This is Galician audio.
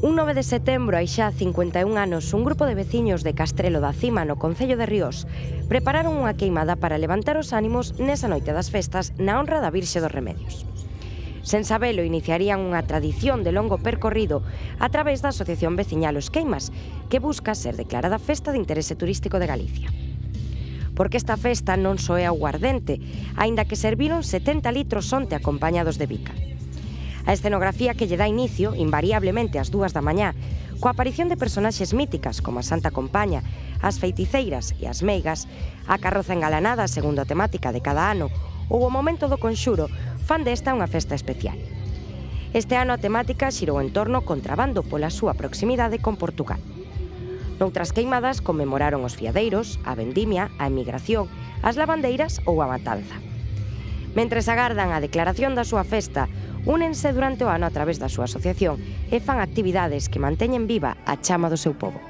Un 9 de setembro, hai xa 51 anos, un grupo de veciños de Castrelo da Cima, no concello de Ríos, prepararon unha queimada para levantar os ánimos nesa noite das festas na honra da Virxe dos Remedios. Sen sabelo, iniciarían unha tradición de longo percorrido a través da Asociación Veciñal Os Queimas, que busca ser declarada Festa de Interese Turístico de Galicia. Porque esta festa non só é aguardente, aínda que serviron 70 litros onte acompañados de bica. A escenografía que lle dá inicio, invariablemente ás 2 da mañá, coa aparición de personaxes míticas como a Santa Compaña, as feiticeiras e as meigas, a carroza engalanada segundo a temática de cada ano ou o momento do conxuro, fan desta unha festa especial. Este ano a temática xirou en torno ao contrabando pola súa proximidade con Portugal. Noutras queimadas conmemoraron os fiadeiros, a vendimia, a emigración, as lavandeiras ou a matanza. Mentres agardan a declaración da súa festa, únense durante o ano a través da súa asociación e fan actividades que manteñen viva a chama do seu pobo.